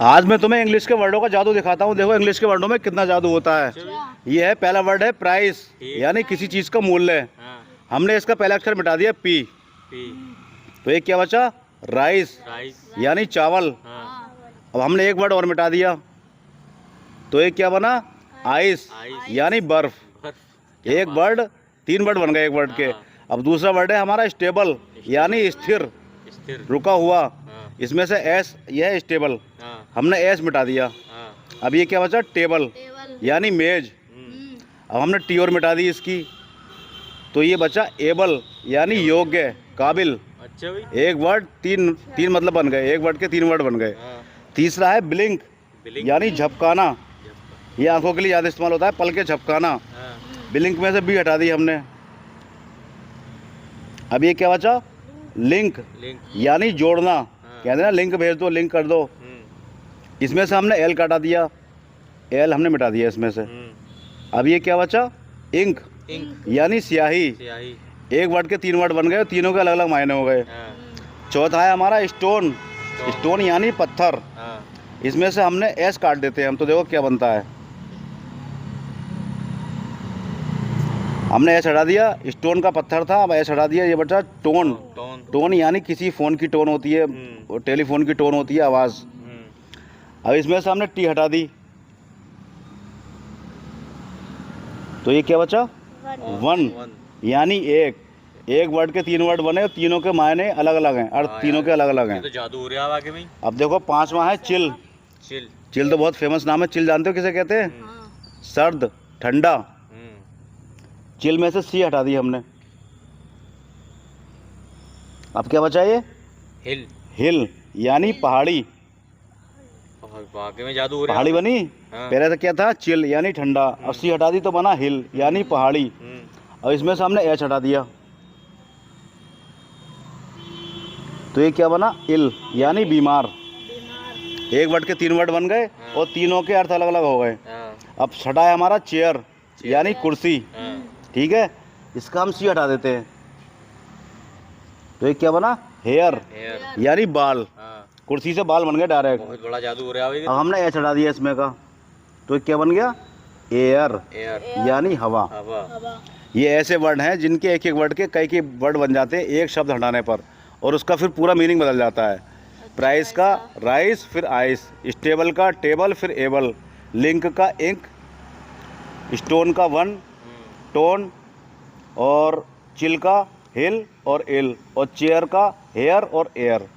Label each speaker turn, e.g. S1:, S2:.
S1: आज मैं तुम्हें इंग्लिश के वर्डों का जादू दिखाता हूँ। देखो इंग्लिश के वर्डों में कितना जादू होता है। ये है पहला वर्ड है प्राइस, यानी किसी चीज़ का मूल्य। हमने इसका पहला अक्षर मिटा दिया पी। तो एक क्या बचा? राइस, यानी चावल। अब हमने एक वर्ड और मिटा दिया, तो एक क्या बना? आइस, यानी बर्फ। एक वर्ड, तीन वर्ड बन गए एक वर्ड के। अब दूसरा वर्ड है हमारा स्टेबल, यानी स्थिर, रुका हुआ। इसमें से एस, यह है स्टेबल, हमने एस मिटा दिया। अब ये क्या बचा? टेबल, यानी मेज। अब हमने टी और मिटा दी इसकी, तो ये बचा एबल, यानी योग्य, काबिल।
S2: अच्छा भाई,
S1: एक वर्ड तीन मतलब बन गए, एक वर्ड के तीन वर्ड बन गए। तीसरा है ब्लिंक, यानी झपकाना। ये आंखों के लिए ज़्यादा इस्तेमाल होता है, पल के झपकाना। ब्लिंक में से बी हटा दी हमने। अब ये क्या बचा? लिंक, यानी जोड़ना। कहते हैं ना लिंक भेज दो, लिंक कर दो। इसमें से हमने एल काटा दिया, एल हमने मिटा दिया इसमें से। अब ये क्या बचा? इंक, यानी स्याही। एक वर्ड के तीन वर्ड बन गए, तीनों के अलग अलग मायने हो गए। चौथा है हमारा स्टोन, स्टोन यानी पत्थर। इसमें से हमने एस काट देते हैं हम, तो देखो क्या बनता है। हमने एस हटा दिया, स्टोन का पत्थर था, अब एस हटा दिया, ये बचा टोन। टोन यानी किसी फ़ोन की टोन होती है, टेलीफोन की टोन होती है, आवाज़। अब इसमें से हमने टी हटा दी, तो ये क्या बचा? वन, यानी एक वर्ड के तीन वर्ड बने, तीनों के मायने अलग अलग हैं, अर्थ तीनों के अलग अलग हैं।
S2: तो जादू हो रहा है आगे में।
S1: अब देखो पांचवा है चिल। चिल तो बहुत फेमस नाम है। चिल जानते हो किसे कहते हैं? सर्द, ठंडा। चिल में से सी हटा दी हमने। अब क्या बचा? ये
S2: हिल,
S1: हिल, यानी पहाड़ी।
S2: वाकई में जादू हो रहा है।
S1: पहाड़ी बनी। पहले तो क्या था? चिल, यानी ठंडा। अब सी हटा दी तो बना हिल, यानी पहाड़ी। और इसमें से हमने एच हटा दिया, तो ये क्या बना? इल, यानी बीमार। एक वर्ड के तीन वर्ड बन गए और तीनों के अर्थ अलग अलग हो गए। अब छठा है हमारा चेयर, यानी कुर्सी। ठीक है, इसका हम सी हटा देते हैं, तो ये क्या बना? हेयर, यानी बाल। कुर्सी से बाल बन गए डायरेक्ट।
S2: बहुत बड़ा जादू हो रहा है।
S1: अब हमने एच हटा दिया इसमें का, तो ये क्या बन गया? एयर, यानी हवा। ये ऐसे वर्ड हैं जिनके एक एक वर्ड के कई वर्ड बन जाते हैं एक शब्द हटाने पर, और उसका फिर पूरा मीनिंग बदल जाता है। प्राइस का राइस, फिर आइस। स्टेबल का टेबल, फिर एबल। लिंक का इंक। स्टोन का वन, टोन। और चिल का हिल और इल। और चेयर का हेयर और एयर।